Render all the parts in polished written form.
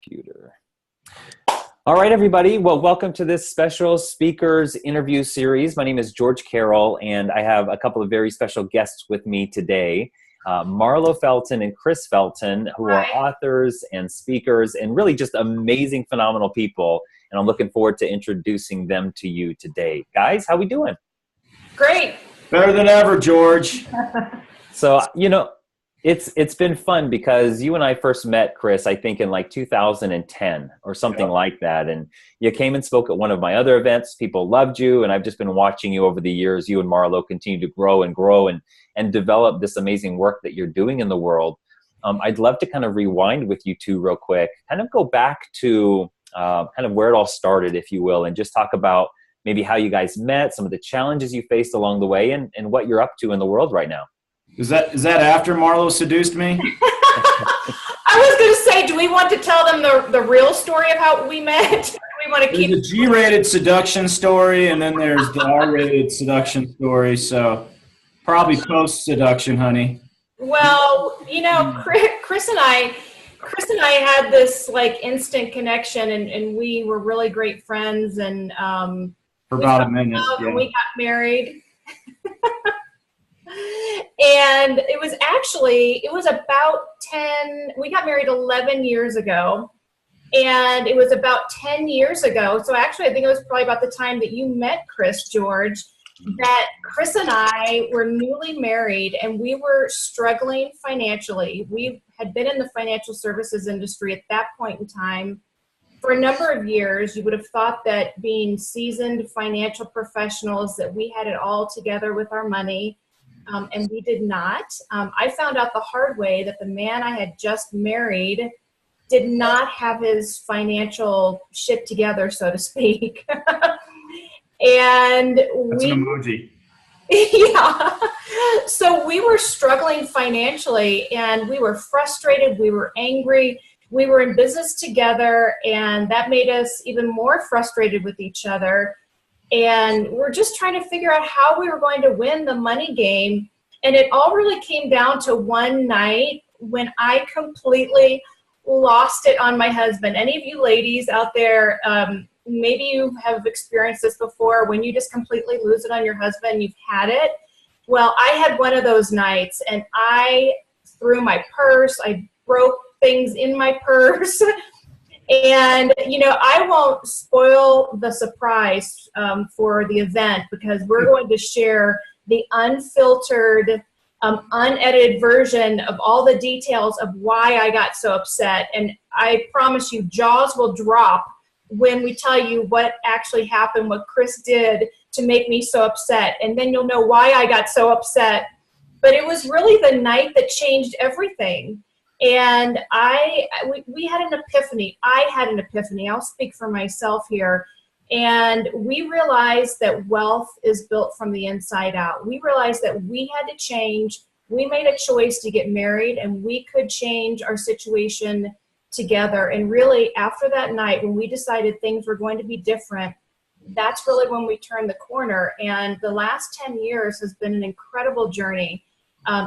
Computer. All right, everybody. Well, welcome to this special speakers interview series. My name is George Carroll, and I have a couple of very special guests with me today. Marlo Felton and Chris Felton, who are authors and speakers and really just amazing, phenomenal people. And I'm looking forward to introducing them to you today. Guys, how we doing? Great. Better than ever, George. So, you know, it's been fun because you and I first met, Chris, I think in like 2010 or something like that. And you came and spoke at one of my other events. People loved you. And I've just been watching you over the years. You and Marlo continue to grow and develop this amazing work that you're doing in the world. I'd love to kind of rewind with you two real quick, kind of go back to kind of where it all started, if you will, and just talk about maybe how you guys met, some of the challenges you faced along the way, and what you're up to in the world right now. Is that after Marlo seduced me? I was going to say, do we want to tell them the real story of how we met? Do we want to keep There's a G-rated seduction story, and then there's the R-rated seduction story. So probably post-seduction, honey. Well, you know, Chris and I had this like instant connection, and we were really great friends, and for about a minute, yeah. We got married. And it was about 10, we got married 11 years ago, and it was about 10 years ago. So actually, I think it was probably about the time that you met Chris, George, that Chris and I were newly married, and we were struggling financially. We had been in the financial services industry at that point in time for a number of years. You would have thought that being seasoned financial professionals, that we had it all together with our money. And we did not. I found out the hard way that the man I had just married did not have his financial shit together, so to speak. And that's an emoji. Yeah. So we were struggling financially, and we were frustrated. We were angry. We were in business together, and that made us even more frustrated with each other. And we're just trying to figure out how we were going to win the money game. And it all really came down to one night when I completely lost it on my husband. Any of you ladies out there, maybe you have experienced this before, when you just completely lose it on your husband, you've had it. Well, I had one of those nights, and I threw my purse. I broke things in my purse. And, you know, I won't spoil the surprise for the event, because we're going to share the unfiltered, unedited version of all the details of why I got so upset. And I promise you, jaws will drop when we tell you what actually happened, what Chris did to make me so upset. And then you'll know why I got so upset. But it was really the night that changed everything. And we had an epiphany. I had an epiphany. I'll speak for myself here. And we realized that wealth is built from the inside out. We realized that we had to change. We made a choice to get married, and we could change our situation together. And really, after that night, when we decided things were going to be different, that's really when we turned the corner. And the last 10 years has been an incredible journey.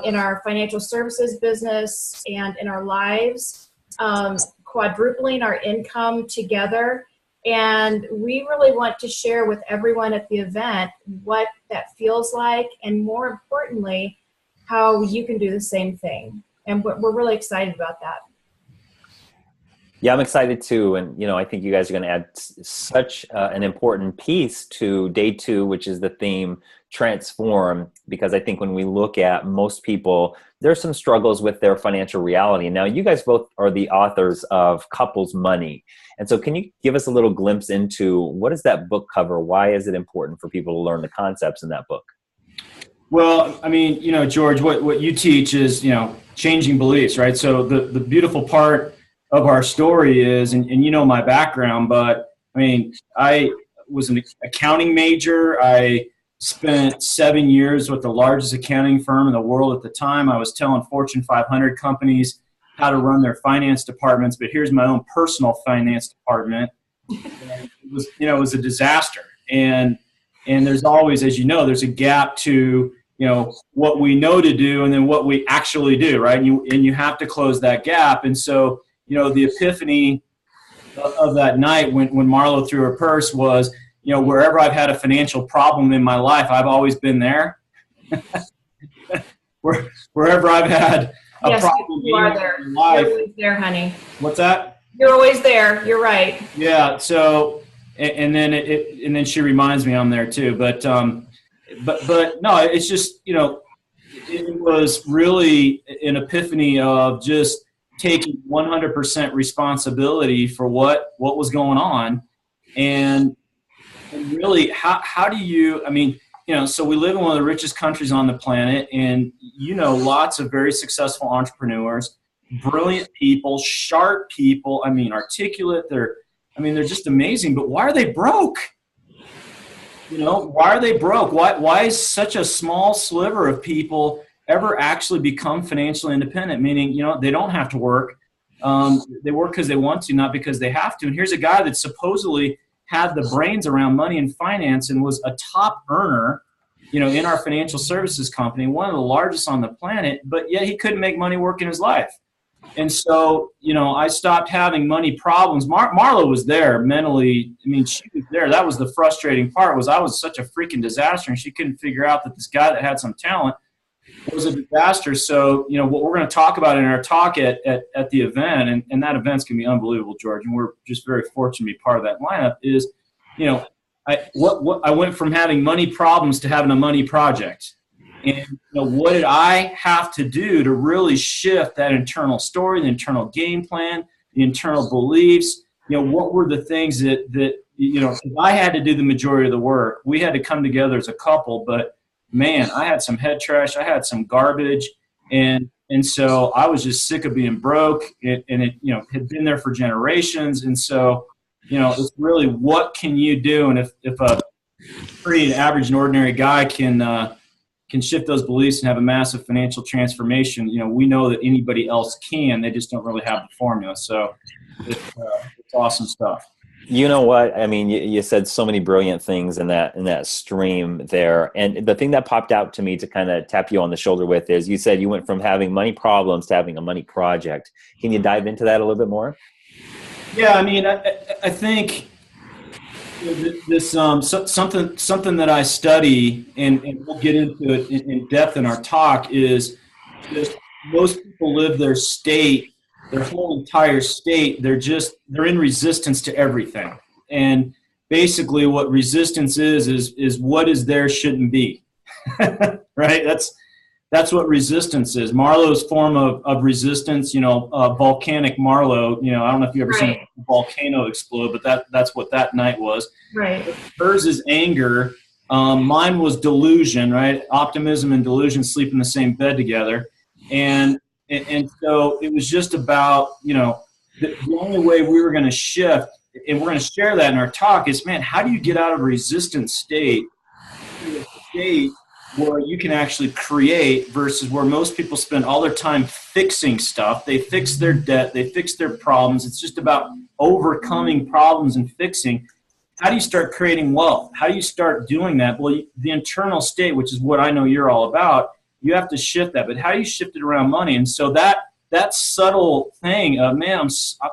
In our financial services business and in our lives, quadrupling our income together. And we really want to share with everyone at the event what that feels like, and more importantly, how you can do the same thing. And we're really excited about that. Yeah, I'm excited too. And, you know, I think you guys are going to add such an important piece to day 2, which is the theme, transform, because I think when we look at most people, there's some struggles with their financial reality. Now, you guys both are the authors of Couples Money. And so can you give us a little glimpse into what does that book cover? Why is it important for people to learn the concepts in that book? Well, I mean, you know, George, what you teach is, you know, changing beliefs, right? So the beautiful part of our story is, and you know my background, but I mean, I was an accounting major. I spent 7 years with the largest accounting firm in the world at the time. I was telling Fortune 500 companies how to run their finance departments, but here's my own personal finance department. And it was a disaster. And there's always, as you know, there's a gap to, you know, what we know to do and then what we actually do, right? And you have to close that gap. And so, you know, the epiphany of that night when Marlo threw her purse was, you know, wherever I've had a financial problem in my life, I've always been there. Wherever I've had a problem you are there. in life. You're always there, honey. What's that? You're always there. You're right. Yeah. So, and then she reminds me I'm there too. But no, it's just, you know, it was really an epiphany of just taking 100% responsibility for what was going on. And really, how do you, I mean, you know, so we live in one of the richest countries on the planet, and, you know, lots of very successful entrepreneurs, brilliant people, sharp people, I mean, articulate, they're just amazing, but why are they broke? You know, why are they broke? Why is such a small sliver of people ever actually become financially independent? Meaning, you know, they don't have to work. They work because they want to, not because they have to. And here's a guy that supposedly had the brains around money and finance and was a top earner, you know, in our financial services company, one of the largest on the planet, but yet he couldn't make money work in his life. And so, you know, I stopped having money problems. Marlo was there mentally. I mean, she was there. That was the frustrating part, was I was such a freaking disaster, and she couldn't figure out that this guy that had some talent was a disaster. So, you know, what we're going to talk about in our talk at the event, and that event's going to be unbelievable, George, and we're just very fortunate to be part of that lineup, is, you know, I went from having money problems to having a money project. And, you know, what did I have to do to really shift that internal story, the internal game plan, the internal beliefs? You know, what were the things that you know, I had to do the majority of the work. We had to come together as a couple, but man, I had some head trash, I had some garbage, and so I was just sick of being broke, and it, you know, had been there for generations. And so, you know, it's really, what can you do? And if a pretty average and ordinary guy can shift those beliefs and have a massive financial transformation, you know, we know that anybody else can. They just don't really have the formula. So it's awesome stuff. You know what? I mean, you said so many brilliant things in that stream there. And the thing that popped out to me to kind of tap you on the shoulder with is, you said you went from having money problems to having a money project. Can you dive into that a little bit more? Yeah, I mean, I think this something that I study, and we'll get into it in depth in our talk, is just most people live their whole entire state, they're in resistance to everything. And basically what resistance is what is there shouldn't be. Right? That's what resistance is. Marlowe's form of resistance, you know, volcanic Marlow, you know, I don't know if you ever seen a volcano explode, but that's what that night was. Right. Hers is anger. Mine was delusion, right? Optimism and delusion sleep in the same bed together. And so it was just about, you know, the only way we were going to shift, and we're going to share that in our talk, is, man, how do you get out of a resistant state to a state where you can actually create, versus where most people spend all their time fixing stuff. They fix their debt, they fix their problems. It's just about overcoming problems and fixing. How do you start creating wealth? How do you start doing that? Well, the internal state, which is what I know you're all about, you have to shift that. But how do you shift it around money? And so that subtle thing of, man,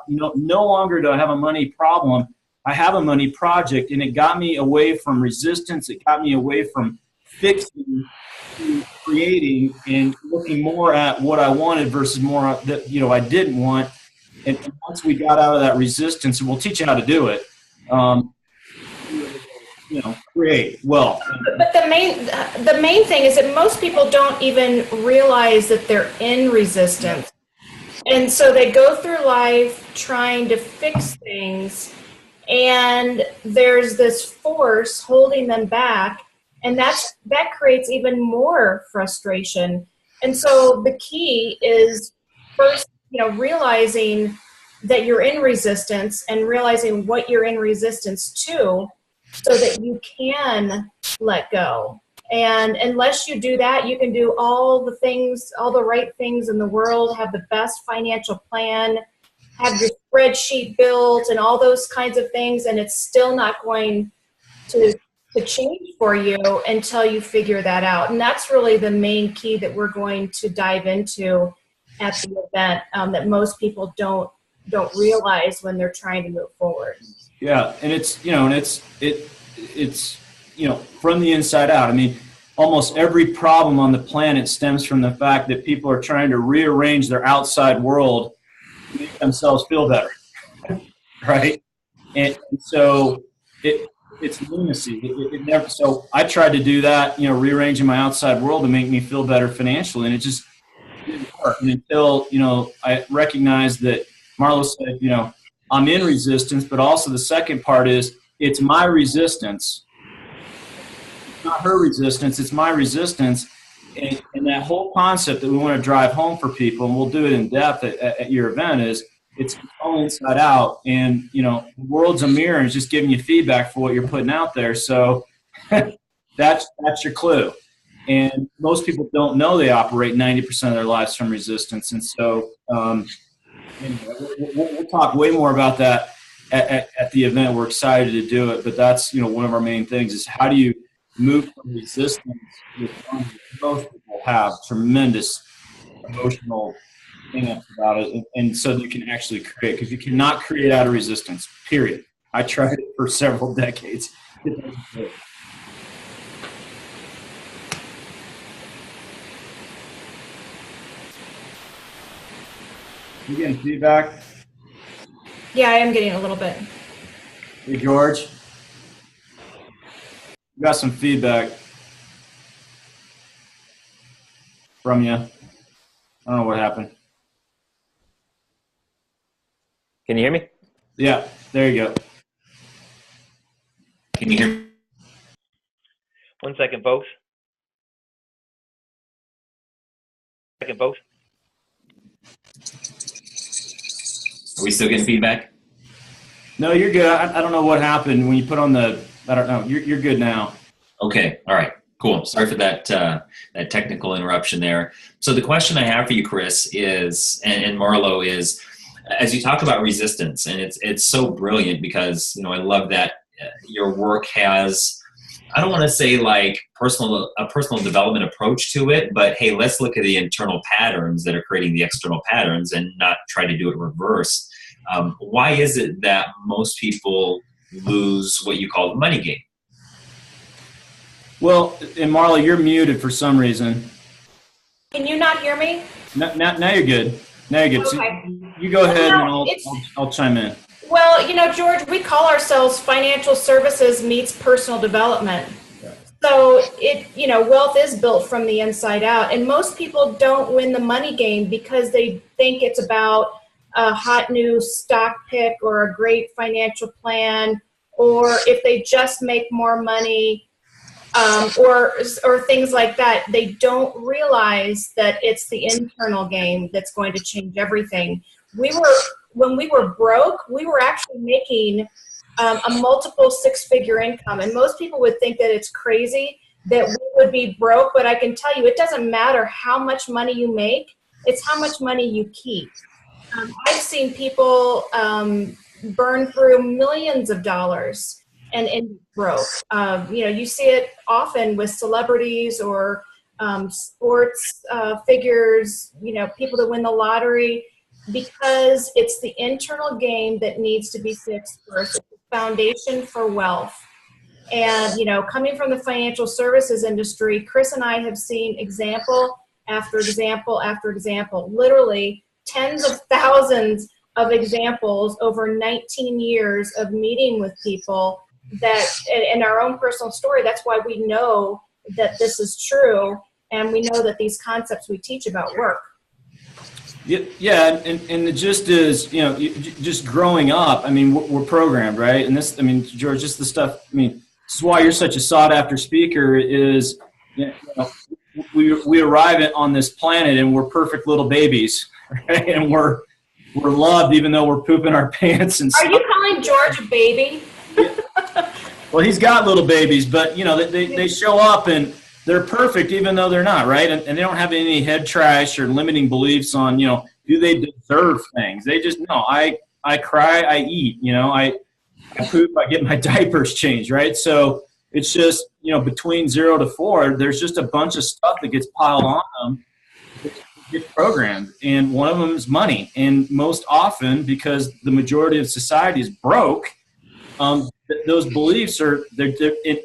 no longer do I have a money problem. I have a money project, and it got me away from resistance. It got me away from fixing to creating, and looking more at what I wanted versus more that, you know, I didn't want. And once we got out of that resistance, and we'll teach you how to do it, you know, create wealth. But the main thing is that most people don't even realize that they're in resistance. And so they go through life trying to fix things, and there's this force holding them back, and that creates even more frustration. And so the key is, first, you know, realizing that you're in resistance, and realizing what you're in resistance to, so that you can let go. And unless you do that, you can do all the things, all the right things in the world, have the best financial plan, have your spreadsheet built, and all those kinds of things, and it's still not going to change for you until you figure that out. And that's really the main key that we're going to dive into at the event, that most people don't don't realize when they're trying to move forward. Yeah, and it's from the inside out. I mean, almost every problem on the planet stems from the fact that people are trying to rearrange their outside world to make themselves feel better, right? And so it's lunacy. It never. So I tried to do that, rearranging my outside world to make me feel better financially, and it just didn't work. And until I recognized that Marlow said, I'm in resistance, but also the second part is it's my resistance. It's not her resistance, it's my resistance. And that whole concept that we want to drive home for people, and we'll do it in depth at your event, is it's all inside out. And, the world's a mirror and it's just giving you feedback for what you're putting out there. So that's your clue. And most people don't know they operate 90% of their lives from resistance. And so we'll talk way more about that at the event. We're excited to do it, but that's one of our main things is how do you move from resistance to most people have tremendous emotional hang-ups about it, and so you can actually create, because you cannot create out of resistance, period. I tried it for several decades. You getting feedback? Yeah, I am getting a little bit. Hey, George. We got some feedback from you. I don't know what happened. Can you hear me? Yeah, there you go. Can you hear me? 1 second, folks. Are we still getting feedback? No, you're good. I don't know what happened when you put on the. I don't know. You're good now. Okay. All right. Cool. Sorry for that that technical interruption there. So the question I have for you, Chris, is and Marlow is, as you talk about resistance, and it's so brilliant because I love that your work has, I don't want to say like a personal development approach to it, but hey, let's look at the internal patterns that are creating the external patterns and not try to do it reverse. Why is it that most people lose what you call the money game? Well, and Marlow, you're muted for some reason. Can you not hear me? Now you're good. Now you're good. Okay. So you go ahead and I'll chime in. Well, George, we call ourselves financial services meets personal development. So wealth is built from the inside out, and most people don't win the money game because they think it's about a hot new stock pick or a great financial plan, or if they just make more money, or things like that. They don't realize that it's the internal game that's going to change everything. When we were broke, we were actually making a multiple six-figure income, and most people would think that it's crazy that we would be broke, but I can tell you it doesn't matter how much money you make, it's how much money you keep. I've seen people burn through millions of dollars and broke. You see it often with celebrities or sports figures, people that win the lottery, because it's the internal game that needs to be fixed first. It's the foundation for wealth. And, coming from the financial services industry, Chris and I have seen example after example after example, literally tens of thousands of examples over 19 years of meeting with people that, in our own personal story, that's why we know that this is true, and we know that these concepts we teach about work. Yeah, and the gist is, just growing up, we're programmed, right? And this, George, just the stuff, this is why you're such a sought-after speaker is, we arrive on this planet and we're perfect little babies, right? And we're loved even though we're pooping our pants and stuff. Are you calling George a baby? Well, he's got little babies, but, they show up and they're perfect even though they're not, right? And they don't have any head trash or limiting beliefs on, do they deserve things? They just, no, I cry, I eat, I poop, I get my diapers changed, right? So it's just, between 0 to 4, there's just a bunch of stuff that gets piled on them. It's get programmed, and one of them is money. And most often, because the majority of society is broke, those beliefs they're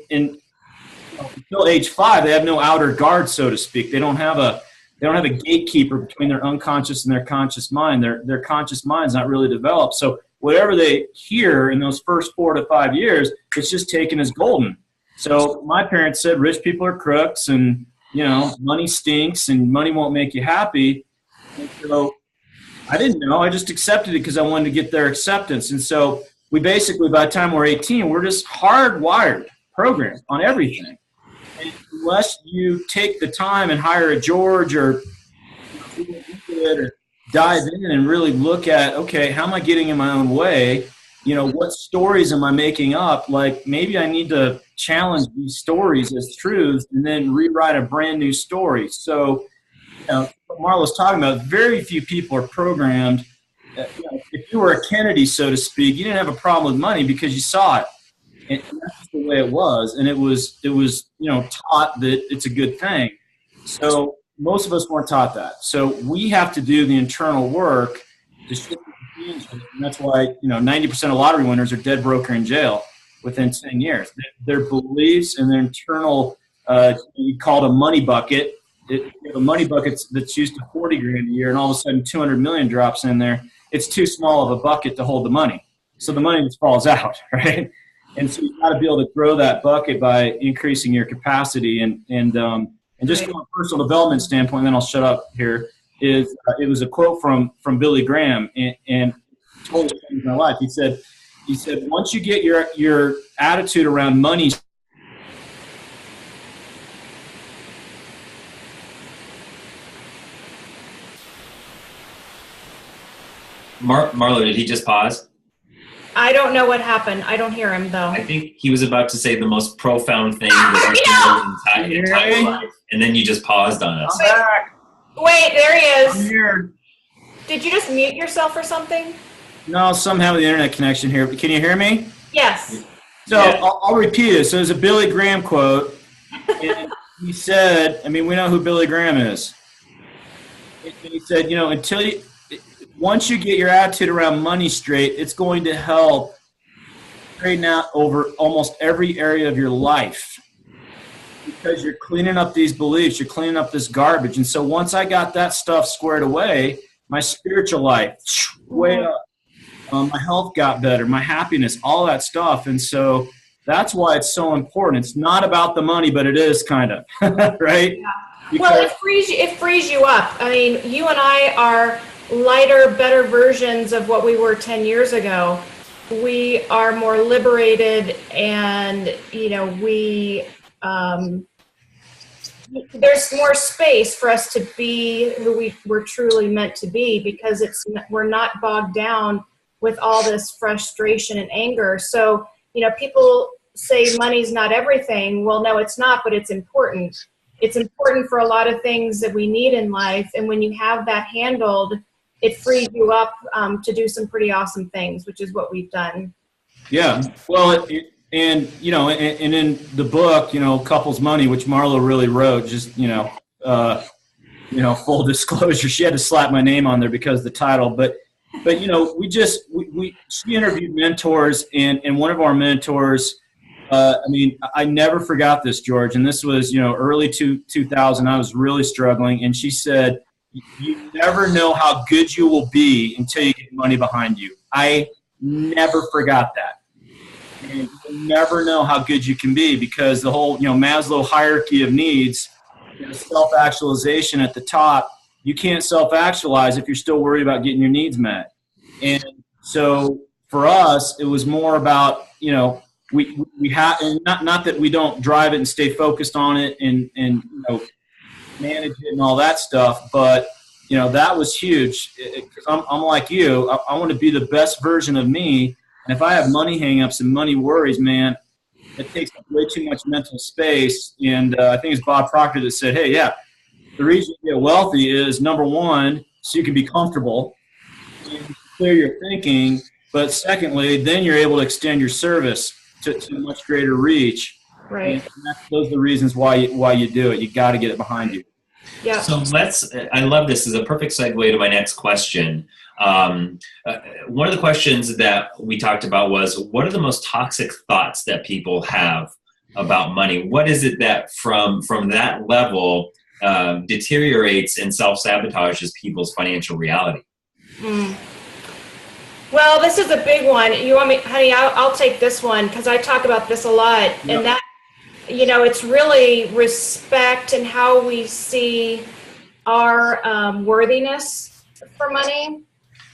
until age 5, they have no outer guard, so to speak. They don't have a gatekeeper between their unconscious and their conscious mind. Their conscious mind's not really developed. So whatever they hear in those first 4 to 5 years, it's just taken as golden. So my parents said rich people are crooks, and money stinks, and money won't make you happy. And so I didn't know. I just accepted it because I wanted to get their acceptance. And so we basically, by the time we're 18, we're just hardwired, programmed on everything. And unless you take the time and hire a George or dive in and really look at, okay, how am I getting in my own way? What stories am I making up? Like, maybe I need to challenge these stories as truths and then rewrite a brand new story. So, what Marlo's talking about, very few people are programmed. If you were a Kennedy, so to speak, you didn't have a problem with money because you saw it. And that's just the way it was. And it was taught that it's a good thing. So most of us weren't taught that. So we have to do the internal work to shift the genes. And that's why, 90% of lottery winners are dead broke or in jail within 10 years. Their beliefs and their internal, you call it a money bucket. You have a money bucket that's used to 40 grand a year, and all of a sudden 200 million drops in there. It's too small of a bucket to hold the money. So the money just falls out, right? And so you've got to be able to grow that bucket by increasing your capacity. And just from a personal development standpoint, then I'll shut up here, it was a quote from Billy Graham, and totally changed my life. He said, once you get your attitude around money, Marlow, did he just pause? I don't know what happened. I don't hear him, though. I think he was about to say the most profound thing that his entire life, and then you just paused on us. Wait, there he is. I'm here. Did you just mute yourself or something? No, somehow the internet connection here. Can you hear me? Yes. So yeah. I'll repeat it. So there's a Billy Graham quote. And he said, we know who Billy Graham is. And he said, once you get your attitude around money straight, it's going to help straighten out over almost every area of your life, because you're cleaning up these beliefs, you're cleaning up this garbage. And so once I got that stuff squared away, my spiritual life way up, my health got better, my happiness, all that stuff. And so that's why it's so important. It's not about the money, but it is kind of, right? Yeah. Well, it frees you up. You and I are lighter, better versions of what we were 10 years ago. We are more liberated, and there's more space for us to be who we were truly meant to be, because we're not bogged down with all this frustration and anger. So people say money's not everything. Well, no, it's not, but it's important. It's important for a lot of things that we need in life, and when you have that handled, it frees you up to do some pretty awesome things, which is what we've done. Yeah. Well, and in the book, Couples Money, which Marlow really wrote, just, full disclosure, she had to slap my name on there because of the title. But she interviewed mentors, and one of our mentors, I never forgot this, George. And this was, early 2000. I was really struggling. And she said, you never know how good you will be until you get money behind you. I never forgot that. And you never know how good you can be, because the whole, Maslow hierarchy of needs, self-actualization at the top, you can't self-actualize if you're still worried about getting your needs met. And so for us, it was more about, we have, and not that we don't drive it and stay focused on it and manage it and all that stuff, but that was huge. I'm like you. I want to be the best version of me, and if I have money hangups and money worries, man, it takes up way too much mental space. And I think it's Bob Proctor that said, hey, yeah, the reason you get wealthy is, number one, so you can be comfortable and clear your thinking, but secondly, then you're able to extend your service to much greater reach. Right. And those are the reasons why you do it. You got to get it behind you. Yeah. So I love this. This is a perfect segue to my next question. One of the questions that we talked about was, what are the most toxic thoughts that people have about money? What is it that from that level deteriorates and self-sabotages people's financial reality? Well, this is a big one. You want me, honey, I'll take this one because I talk about this a lot. Yep. And that, it's really respect and how we see our worthiness for money.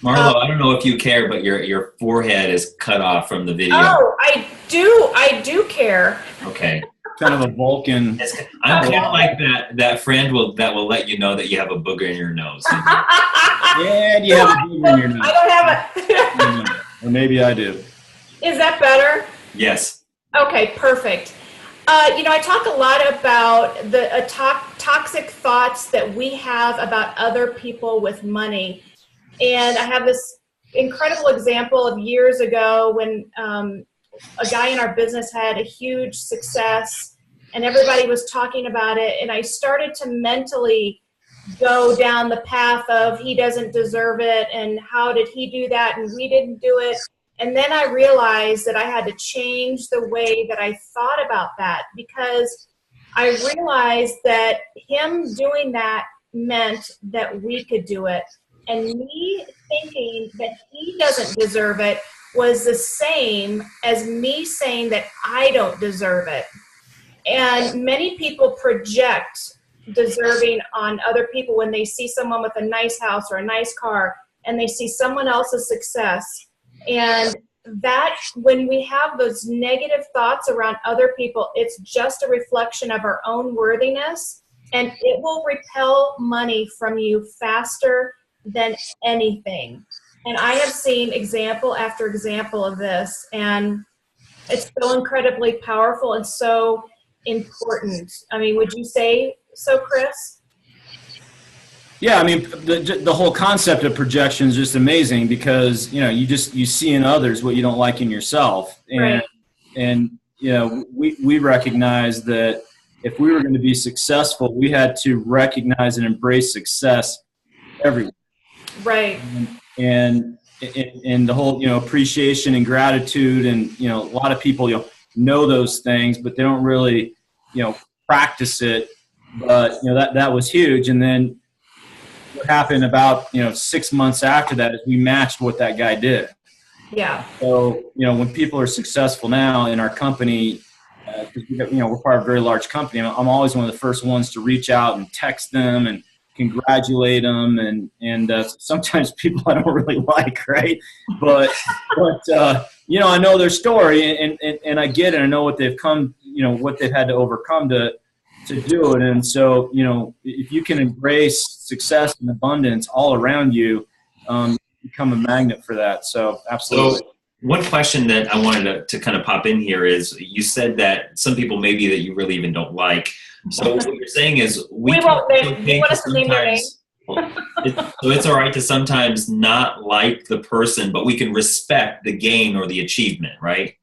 Marlo, I don't know if you care, but your forehead is cut off from the video. Oh, I do care. Okay. Kind of a Vulcan. I'm kind of like that friend that will let you know that you have a booger in your nose. Yeah, you have a booger in your nose. I don't have it. Or maybe I do. Is that better? Yes. Okay, perfect. I talk a lot about the toxic thoughts that we have about other people with money. And I have this incredible example of years ago when a guy in our business had a huge success and everybody was talking about it. And I started to mentally go down the path of he doesn't deserve it and how did he do that and we didn't do it. And then I realized that I had to change the way that I thought about that, because I realized that him doing that meant that we could do it. And me thinking that he doesn't deserve it was the same as me saying that I don't deserve it. And many people project deserving on other people when they see someone with a nice house or a nice car and they see someone else's success. And that when we have those negative thoughts around other people, it's just a reflection of our own worthiness, and it will repel money from you faster than anything. And I have seen example after example of this, and it's so incredibly powerful and so important. I mean, would you say so, Chris? Yeah, I mean, the whole concept of projection is just amazing because, you see in others what you don't like in yourself. And, right. And we recognize that if we were going to be successful, we had to recognize and embrace success everywhere. Right. And the whole, appreciation and gratitude and, a lot of people, know those things, but they don't really, practice it. But, that was huge. And then what happened about 6 months after that is we matched what that guy did. Yeah. So when people are successful now in our company, we're part of a very large company. I'm always one of the first ones to reach out and text them and congratulate them, and sometimes people I don't really like, right? But I know their story and I get it. I know what they've come, what they've had to overcome to do it. And so, if you can embrace success and abundance all around you, become a magnet for that. So absolutely. So one question that I wanted to kind of pop in here is, you said that some people maybe that you really even don't like. So what you're saying is we won't name, you want us to name your name? So it's all right to sometimes not like the person, but we can respect the gain or the achievement, right?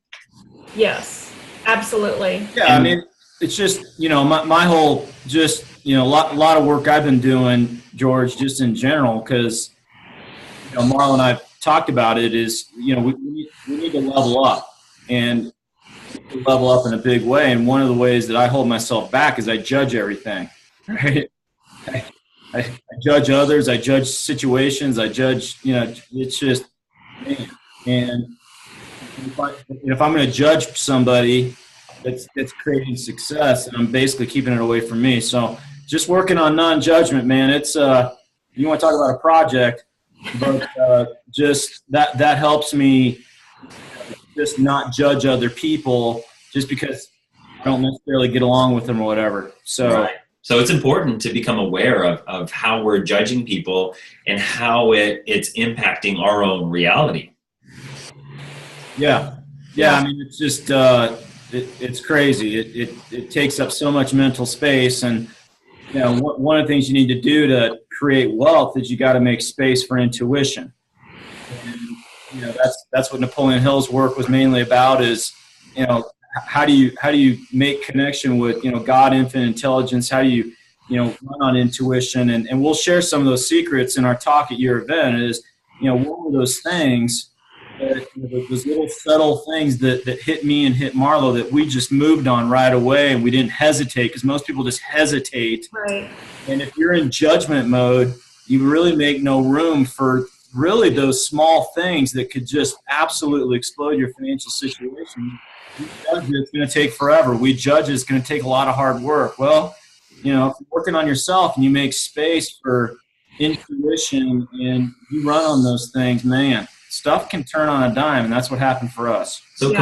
Yes, absolutely. Yeah, I mean, it's just, my whole, just, lot of work I've been doing, George, just in general, because, Marlo and I talked about it is, we need to level up and level up in a big way. And one of the ways that I hold myself back is I judge everything, right? I judge others. I judge situations. I judge, it's just, and if I'm going to judge somebody that's creating success, and I'm basically keeping it away from me. So just working on non-judgment, man. It's, you want to talk about a project, but just that helps me just not judge other people just because I don't necessarily get along with them or whatever. So, right. So it's important to become aware of how we're judging people and how it's impacting our own reality. Yeah. I mean, it's just, it's crazy. It takes up so much mental space. And, one of the things you need to do to create wealth is you got to make space for intuition. And, that's what Napoleon Hill's work was mainly about is, how do you make connection with, God, infinite intelligence? How do you run on intuition, and we'll share some of those secrets in our talk at your event. Is, one of those things, those little subtle things that hit me and hit Marlow that we just moved on right away, and we didn't hesitate, because most people just hesitate. Right. And if you're in judgment mode, you really make no room for really those small things that could just absolutely explode your financial situation. We judge it's going to take forever. We judge it's going to take a lot of hard work. Well, if you're working on yourself and you make space for intuition and you run on those things, man, stuff can turn on a dime, and that's what happened for us. So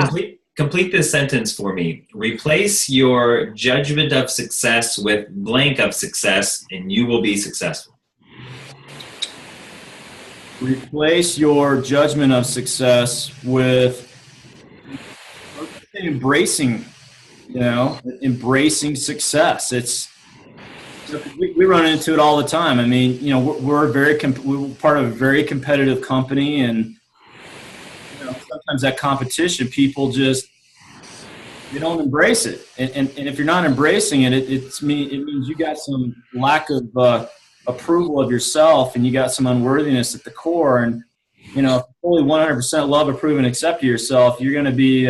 complete this sentence for me. Replace your judgment of success with blank of success, and you will be successful. Replace your judgment of success with embracing success. We run into it all the time. I mean, we're part of a very competitive company, and sometimes that competition, people they don't embrace it. And if you're not embracing it, it means you got some lack of approval of yourself, and you got some unworthiness at the core. And if you fully 100% love, approve, and accept yourself, you're going to be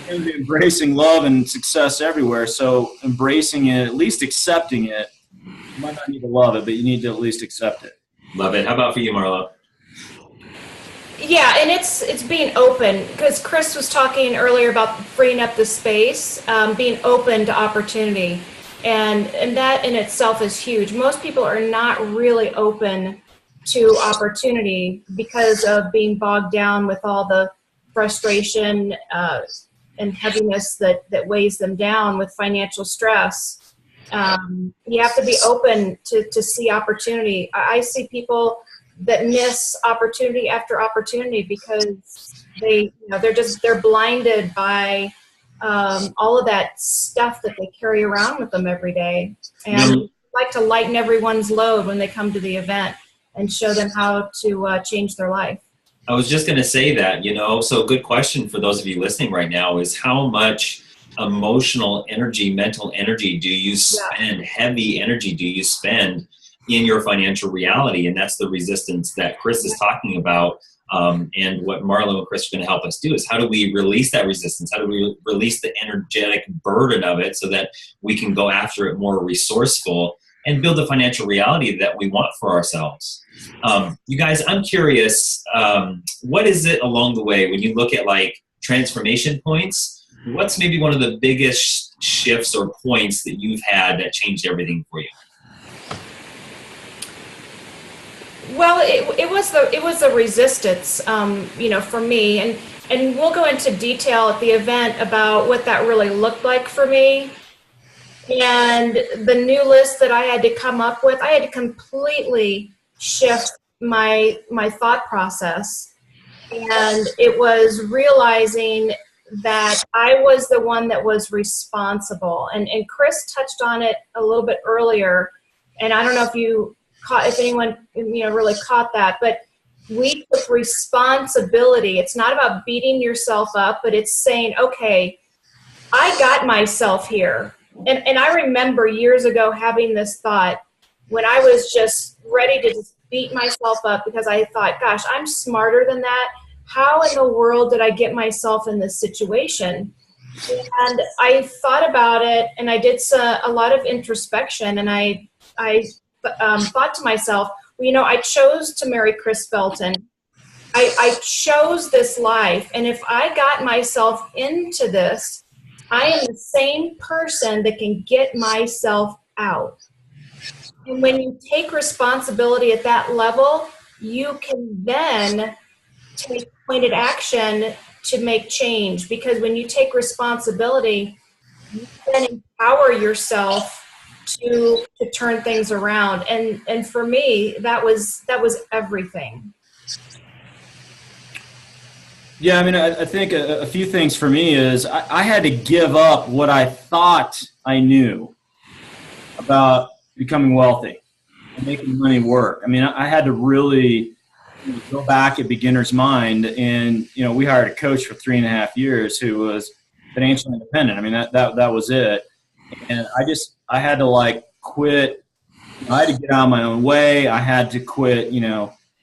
embracing love and success everywhere. So embracing it, at least accepting it. You might not need to love it, but you need to at least accept it. Love it. How about for you, Marlow? Yeah, and it's being open, because Chris was talking earlier about freeing up the space, being open to opportunity. And that in itself is huge. Most people are not really open to opportunity because of being bogged down with all the frustration and heaviness that weighs them down with financial stress. You have to be open to see opportunity. I see people that miss opportunity after opportunity because they're blinded by all of that stuff that they carry around with them every day. And like to lighten everyone's load when they come to the event and show them how to change their life. I was just going to say that, so a good question for those of you listening right now is, how much emotional energy, mental energy do you spend, heavy energy do you spend in your financial reality? And that's the resistance that Chris is talking about. And what Marlow and Chris are going to help us do is, how do we release that resistance? How do we release the energetic burden of it so that we can go after it more resourceful and build the financial reality that we want for ourselves? You guys, I'm curious, what is it along the way when you look at transformation points? What's maybe one of the biggest shifts or points that you've had that changed everything for you? Well, it was the resistance, for me, and we'll go into detail at the event about what that really looked like for me, and the new list that I had to come up with. I had to completely shift my thought process, and it was realizing that I was the one that was responsible, and Chris touched on it a little bit earlier, and I don't know if anyone really caught that, but we took responsibility. It's not about beating yourself up, but it's saying, okay, I got myself here. And I remember years ago having this thought when I was just ready to just beat myself up because I thought, gosh, I'm smarter than that. How in the world did I get myself in this situation? And I thought about it, and I did a lot of introspection, and I thought to myself, well, I chose to marry Chris Felton. I chose this life, and if I got myself into this, I am the same person that can get myself out. And when you take responsibility at that level, you can then take pointed action to make change, because when you take responsibility, you then empower yourself to turn things around. And for me, that was everything. Yeah, I mean, I think a few things for me is I had to give up what I thought I knew about becoming wealthy and making money work. I mean, I had to really go back at beginner's mind, and we hired a coach for 3.5 years who was financially independent. I mean, that was it. And I had to like quit. I had to get out of my own way. I had to quit,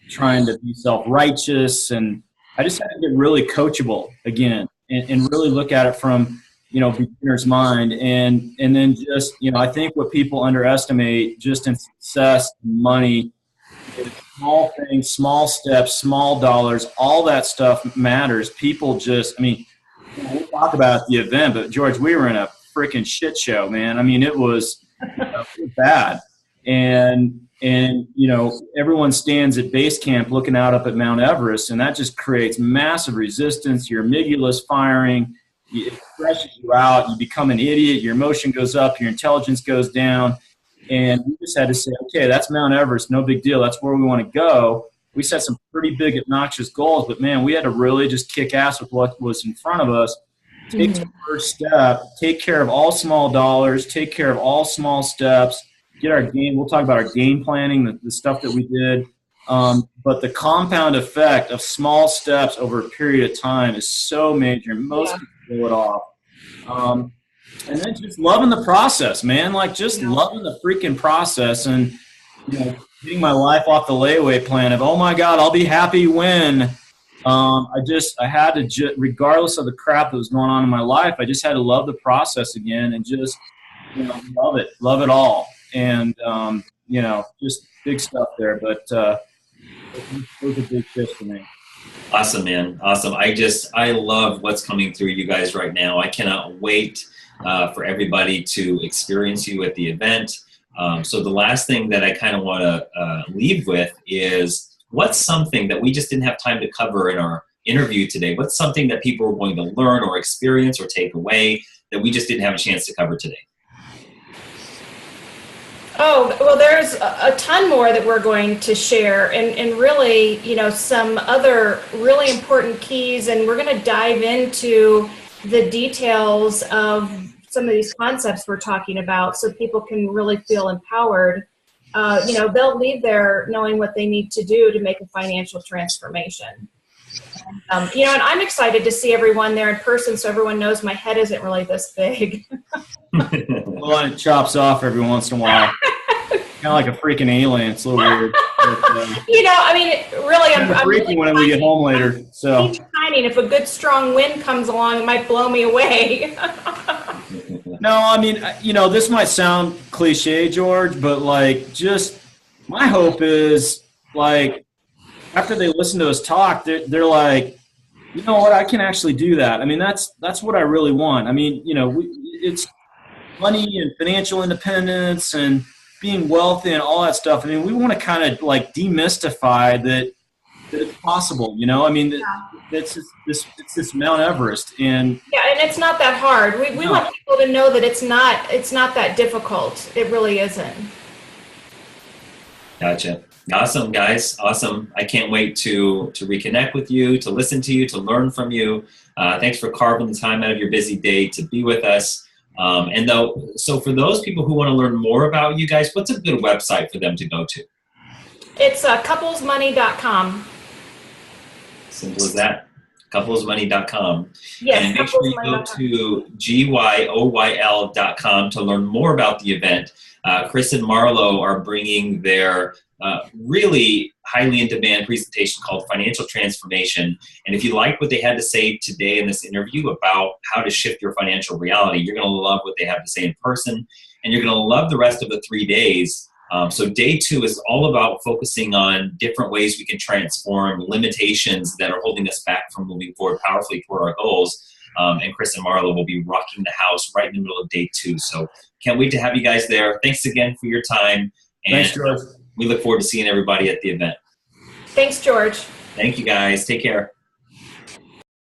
trying to be self-righteous. And I just had to get really coachable again and really look at it from, beginner's mind. And then just, I think what people underestimate just in success, money, is small things, small steps, small dollars, all that stuff matters. People just, we'll talk about the event, but George, we were in a freaking shit show, man. It was bad. And everyone stands at base camp looking out up at Mount Everest, and that just creates massive resistance. Your amygdala's firing. It stresses you out. You become an idiot. Your emotion goes up. Your intelligence goes down. And we just had to say, okay, that's Mount Everest. No big deal. That's where we want to go. We set some pretty big, obnoxious goals, but, man, we had to really just kick ass with what was in front of us. Take the first step. Take care of all small dollars. Take care of all small steps. Get our game. We'll talk about our game planning, the stuff that we did. But the compound effect of small steps over a period of time is so major. Most people pull it off. And then just loving the process, man. Like just loving the freaking process and, getting my life off the layaway plan of, oh my God, I'll be happy when. I had to, regardless of the crap that was going on in my life, I just had to love the process again and just, love it all. And, just big stuff there, but it was a big shift for me. Awesome, man. Awesome. I love what's coming through you guys right now. I cannot wait for everybody to experience you at the event. So the last thing that I kind of want to leave with is what's something that we just didn't have time to cover in our interview today? What's something that people are going to learn or experience or take away that we just didn't have a chance to cover today? Oh, well, there's a ton more that we're going to share and really, some other really important keys. And we're going to dive into the details of some of these concepts we're talking about so people can really feel empowered. They'll leave there knowing what they need to do to make a financial transformation. And I'm excited to see everyone there in person so everyone knows my head isn't really this big. Well, it chops off every once in a while. Kind of like a freaking alien. It's a little weird. But, really, I'm freaking when we get home later. So tiny, and if a good strong wind comes along, it might blow me away. No, this might sound cliche, George, but just my hope is after they listen to us talk, they're like, you know what, I can actually do that. That's what I really want. It's money and financial independence and being wealthy and all that stuff. We want to kind of demystify that it's possible, it's this Mount Everest. And it's not that hard. We want people to know that it's not that difficult. It really isn't. Gotcha. Awesome, guys. Awesome. I can't wait to reconnect with you, to listen to you, to learn from you. Thanks for carving the time out of your busy day to be with us. So for those people who want to learn more about you guys, what's a good website for them to go to? It's couplesmoney.com. Simple as that. Couplesmoney.com. Yes, and make sure you go to GYOYL.com to learn more about the event. Chris and Marlow are bringing their really highly in demand presentation called Financial Transformation. And if you like what they had to say today in this interview about how to shift your financial reality, you're going to love what they have to say in person, and you're going to love the rest of the 3 days. So day 2 is all about focusing on different ways we can transform limitations that are holding us back from moving forward powerfully toward our goals. And Chris and Marlow will be rocking the house right in the middle of day 2. So can't wait to have you guys there. Thanks again for your time. And thanks, George. We look forward to seeing everybody at the event. Thanks, George. Thank you, guys. Take care.